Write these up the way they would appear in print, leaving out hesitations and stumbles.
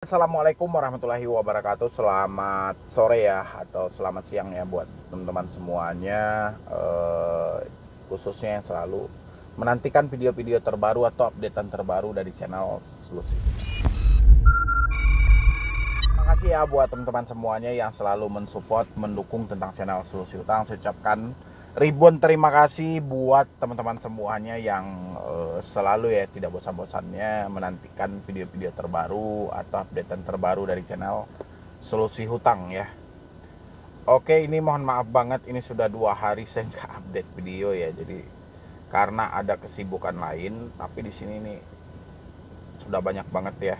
Assalamualaikum warahmatullahi wabarakatuh. Selamat sore ya, atau selamat siang ya buat teman-teman semuanya, khususnya yang selalu menantikan video-video terbaru atau updatean terbaru dari channel Selusih. Terima kasih ya buat teman-teman semuanya yang selalu mensupport, mendukung tentang channel Selusih Utang. Saya ucapkan ribuan terima kasih buat teman-teman semuanya yang selalu ya tidak bosan-bosannya menantikan video-video terbaru atau updatean terbaru dari channel Solusi Hutang ya. Oke, ini mohon maaf banget, ini sudah 2 hari saya nggak update video ya. Jadi karena ada kesibukan lain, tapi di sini nih sudah banyak banget ya.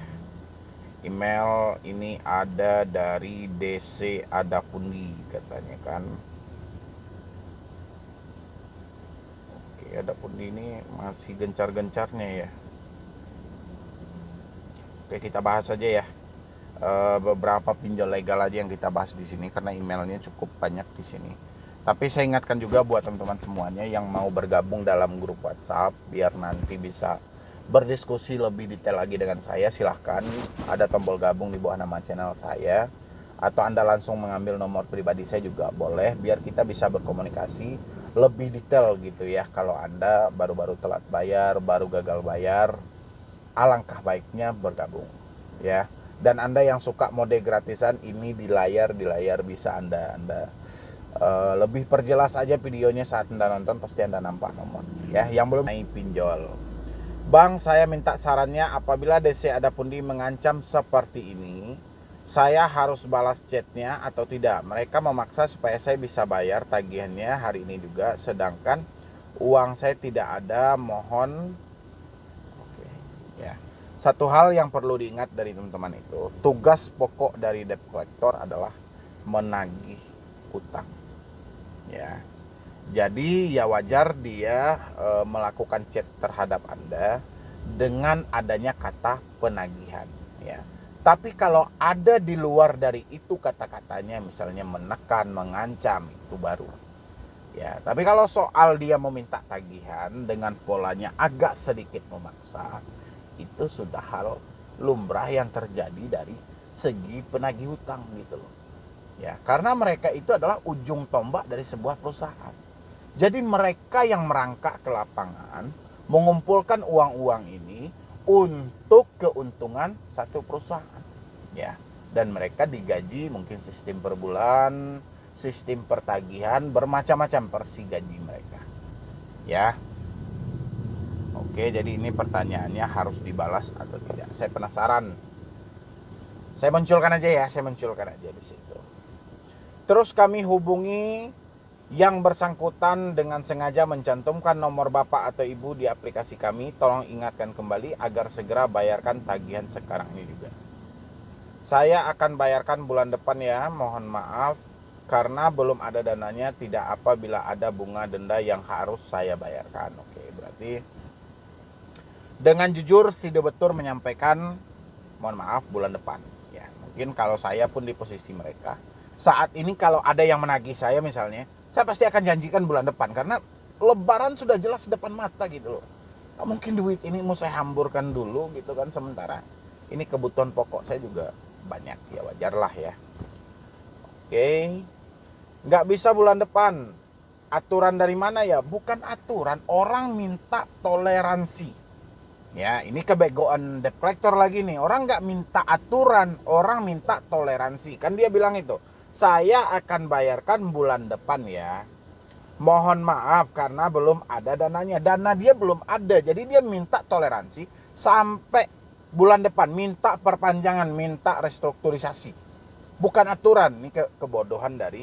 Email ini ada dari DC Adapundi katanya kan. Adapundi ini masih gencar-gencarnya ya. Oke, kita bahas aja ya. Beberapa pinjol legal aja yang kita bahas di sini karena emailnya cukup banyak di sini. Tapi saya ingatkan juga buat teman-teman semuanya yang mau bergabung dalam grup WhatsApp biar nanti bisa berdiskusi lebih detail lagi dengan saya, silahkan ada tombol gabung di bawah nama channel saya, atau Anda langsung mengambil nomor pribadi saya juga boleh, biar kita bisa berkomunikasi lebih detail gitu ya. Kalau Anda baru-baru telat bayar, baru gagal bayar, alangkah baiknya bergabung ya. Dan Anda yang suka mode gratisan, ini di layar bisa Anda lebih perjelas aja videonya saat Anda nonton, pasti Anda nampak nomor ya. Yang belum naik pinjol, Bang, saya minta sarannya apabila DC Adapundi mengancam seperti ini, saya harus balas chatnya atau tidak? Mereka memaksa supaya saya bisa bayar tagihannya hari ini juga, sedangkan uang saya tidak ada. Mohon. Oke, ya. Satu hal yang perlu diingat dari teman-teman itu, tugas pokok dari debt collector adalah menagih utang. Ya. Jadi ya wajar dia melakukan chat terhadap Anda dengan adanya kata penagihan ya. Tapi kalau ada di luar dari itu kata-katanya, misalnya menekan, mengancam, itu baru ya. Tapi kalau soal dia meminta tagihan dengan polanya agak sedikit memaksa, itu sudah hal lumrah yang terjadi dari segi penagih hutang gitu loh ya. Karena mereka itu adalah ujung tombak dari sebuah perusahaan. Jadi mereka yang merangkak ke lapangan mengumpulkan uang-uang ini untuk keuntungan satu perusahaan ya. Dan mereka digaji mungkin sistem per bulan, sistem pertagihan, bermacam-macam persi gaji mereka ya. Oke, jadi ini pertanyaannya harus dibalas atau tidak. Saya penasaran. Saya munculkan aja di situ. Terus kami hubungi yang bersangkutan dengan sengaja mencantumkan nomor bapak atau ibu di aplikasi kami. Tolong ingatkan kembali agar segera bayarkan tagihan sekarang ini juga. Saya akan bayarkan bulan depan ya. Mohon maaf karena belum ada dananya. Tidak apa bila ada bunga denda yang harus saya bayarkan. Oke, berarti dengan jujur si debetur menyampaikan mohon maaf bulan depan ya. Mungkin kalau saya pun di posisi mereka saat ini, kalau ada yang menagih saya misalnya, saya pasti akan janjikan bulan depan karena lebaran sudah jelas depan mata gitu loh. Gak mungkin duit ini mau saya hamburkan dulu gitu kan, sementara ini kebutuhan pokok saya juga banyak ya, wajar lah ya. Oke, nggak bisa bulan depan. Aturan dari mana ya? Bukan aturan, orang minta toleransi ya. Ini kebegoan debt collector lagi nih. Orang nggak minta aturan, orang minta toleransi. Kan dia bilang itu, saya akan bayarkan bulan depan ya. Mohon maaf karena belum ada dananya. Dana dia belum ada, jadi dia minta toleransi sampai bulan depan. Minta perpanjangan, minta restrukturisasi. Bukan aturan. Ini kebodohan dari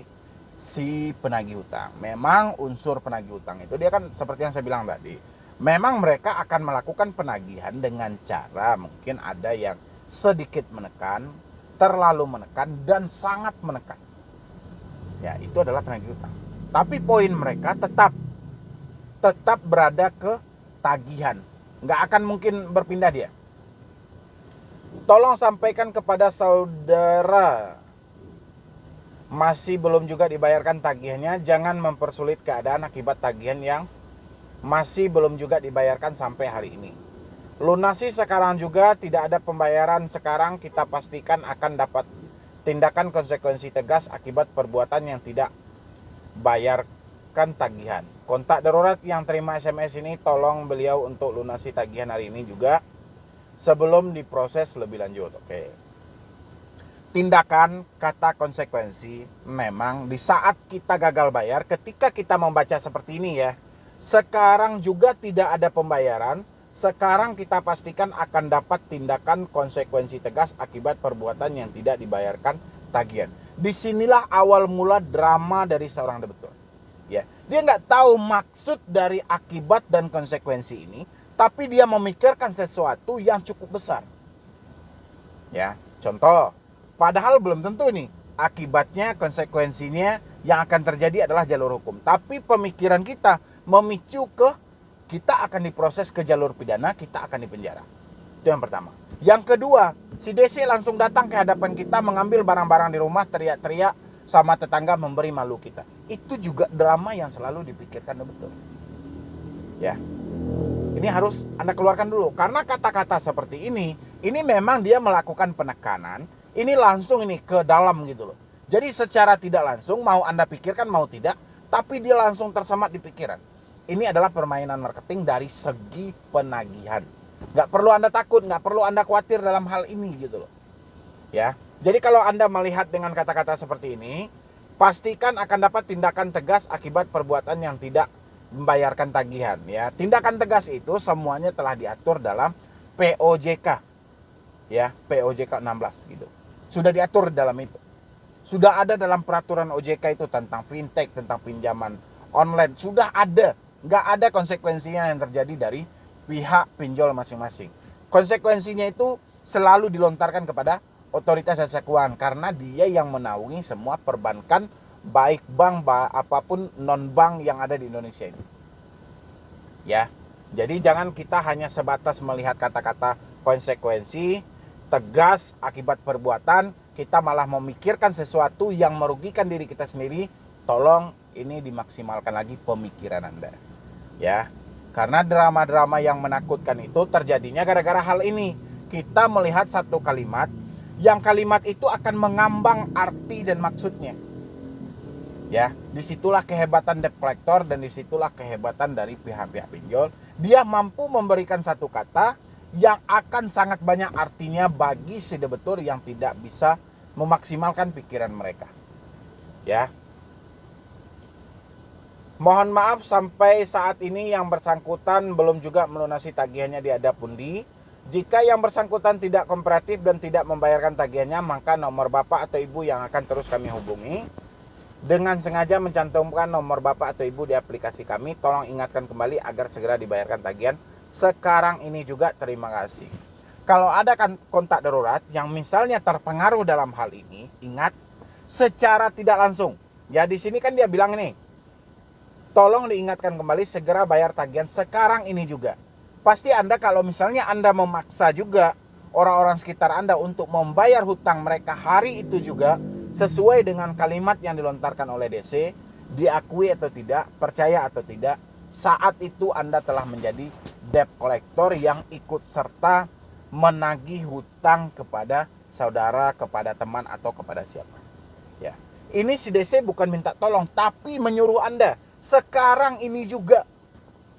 si penagih hutang. Memang unsur penagih hutang itu dia kan seperti yang saya bilang tadi, memang mereka akan melakukan penagihan dengan cara mungkin ada yang sedikit menekan, terlalu menekan, dan sangat menekan ya. Itu adalah penagih hutang. Tapi poin mereka tetap berada ke tagihan, nggak akan mungkin berpindah dia. Tolong sampaikan kepada saudara masih belum juga dibayarkan tagihannya, jangan mempersulit keadaan akibat tagihan yang masih belum juga dibayarkan sampai hari ini. Lunasi sekarang juga, tidak ada pembayaran sekarang, kita pastikan akan dapat tindakan konsekuensi tegas akibat perbuatan yang tidak bayarkan tagihan. Kontak darurat yang terima SMS ini, tolong beliau untuk lunasi tagihan hari ini juga sebelum diproses lebih lanjut. Oke. Tindakan kata konsekuensi memang di saat kita gagal bayar, ketika kita membaca seperti ini ya. Sekarang juga tidak ada pembayaran. Sekarang kita pastikan akan dapat tindakan konsekuensi tegas akibat perbuatan yang tidak dibayarkan tagihan. Disinilah awal mula drama dari seorang debitur. Ya, dia nggak tahu maksud dari akibat dan konsekuensi ini, tapi dia memikirkan sesuatu yang cukup besar. Ya, contoh, padahal belum tentu nih akibatnya, konsekuensinya yang akan terjadi adalah jalur hukum. Tapi pemikiran kita memicu ke kita akan diproses ke jalur pidana, kita akan dipenjara. Itu yang pertama. Yang kedua, si DC langsung datang ke hadapan kita, mengambil barang-barang di rumah, teriak-teriak sama tetangga, memberi malu kita. Itu juga drama yang selalu dipikirkan betul. Ya. Ini harus Anda keluarkan dulu. Karena kata-kata seperti ini memang dia melakukan penekanan, ini langsung ini ke dalam gitu loh. Jadi secara tidak langsung, mau Anda pikirkan mau tidak, tapi dia langsung tersemat di pikiran. Ini adalah permainan marketing dari segi penagihan. Nggak perlu Anda takut, nggak perlu Anda khawatir dalam hal ini gitu loh. Ya, jadi kalau Anda melihat dengan kata-kata seperti ini, pastikan akan dapat tindakan tegas akibat perbuatan yang tidak membayarkan tagihan. Ya, tindakan tegas itu semuanya telah diatur dalam POJK. Ya, POJK 16 gitu. Sudah diatur dalam itu. Sudah ada dalam peraturan OJK itu tentang fintech, tentang pinjaman online. Sudah ada. Nggak ada konsekuensinya yang terjadi dari pihak pinjol masing-masing. Konsekuensinya itu selalu dilontarkan kepada otoritas jasa keuangan, karena dia yang menaungi semua perbankan, baik bank, apapun non-bank yang ada di Indonesia ini. Ya, jadi jangan kita hanya sebatas melihat kata-kata konsekuensi, tegas akibat perbuatan, kita malah memikirkan sesuatu yang merugikan diri kita sendiri. Tolong ini dimaksimalkan lagi pemikiran Anda. Ya, karena drama-drama yang menakutkan itu terjadinya gara-gara hal ini. Kita melihat satu kalimat, yang kalimat itu akan mengambang arti dan maksudnya. Ya, disitulah kehebatan debt collector dan disitulah kehebatan dari pihak-pihak pinjol. Dia mampu memberikan satu kata yang akan sangat banyak artinya bagi si debitur yang tidak bisa memaksimalkan pikiran mereka. Ya. Mohon maaf sampai saat ini yang bersangkutan belum juga melunasi tagihannya di Adapundi. Jika yang bersangkutan tidak kooperatif dan tidak membayarkan tagihannya, maka nomor bapak atau ibu yang akan terus kami hubungi. Dengan sengaja mencantumkan nomor bapak atau ibu di aplikasi kami, tolong ingatkan kembali agar segera dibayarkan tagihan sekarang ini juga. Terima kasih. Kalau ada kontak darurat yang misalnya terpengaruh dalam hal ini, ingat secara tidak langsung. Ya, di sini kan dia bilang ini, tolong diingatkan kembali segera bayar tagihan sekarang ini juga. Pasti Anda kalau misalnya Anda memaksa juga orang-orang sekitar Anda untuk membayar hutang mereka hari itu juga sesuai dengan kalimat yang dilontarkan oleh DC, diakui atau tidak, percaya atau tidak, saat itu Anda telah menjadi debt collector yang ikut serta menagih hutang kepada saudara, kepada teman atau kepada siapa. Ya. Ini si DC bukan minta tolong, tapi menyuruh Anda sekarang ini juga.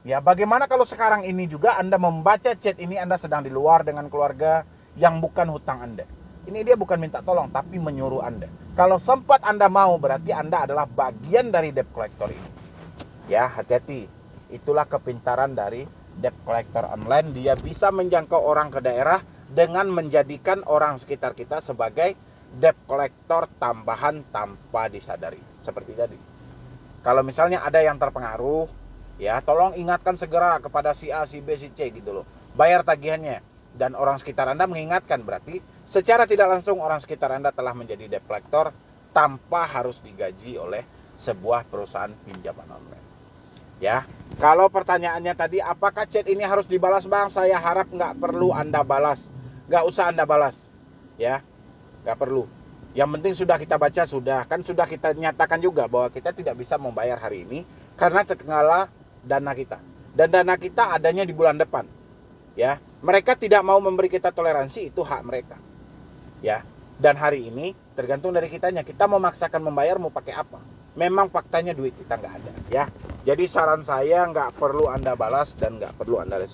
Ya, bagaimana kalau sekarang ini juga Anda membaca chat ini, Anda sedang di luar dengan keluarga yang bukan hutang Anda. Ini dia bukan minta tolong, tapi menyuruh Anda. Kalau sempat Anda mau, berarti Anda adalah bagian dari debt collector ini. Ya, hati-hati. Itulah kepintaran dari debt collector online. Dia bisa menjangkau orang ke daerah dengan menjadikan orang sekitar kita sebagai debt collector tambahan tanpa disadari. Seperti tadi. Kalau misalnya ada yang terpengaruh, ya tolong ingatkan segera kepada si A, si B, si C gitu loh. Bayar tagihannya. Dan orang sekitar Anda mengingatkan, berarti secara tidak langsung orang sekitar Anda telah menjadi debt collector tanpa harus digaji oleh sebuah perusahaan pinjaman online. Ya, kalau pertanyaannya tadi, apakah chat ini harus dibalas bang? Saya harap nggak perlu Anda balas. Nggak usah Anda balas. Ya, nggak perlu. Yang penting sudah kita baca, sudah. Kan sudah kita nyatakan juga bahwa kita tidak bisa membayar hari ini karena terkendala dana kita. Dan dana kita adanya di bulan depan. Ya, Mereka tidak mau memberi kita toleransi, itu hak mereka. Ya. Dan hari ini tergantung dari kitanya. Kita mau memaksakan membayar mau pakai apa? Memang faktanya duit kita nggak ada, ya. Jadi saran saya nggak perlu Anda balas dan nggak perlu Anda respon.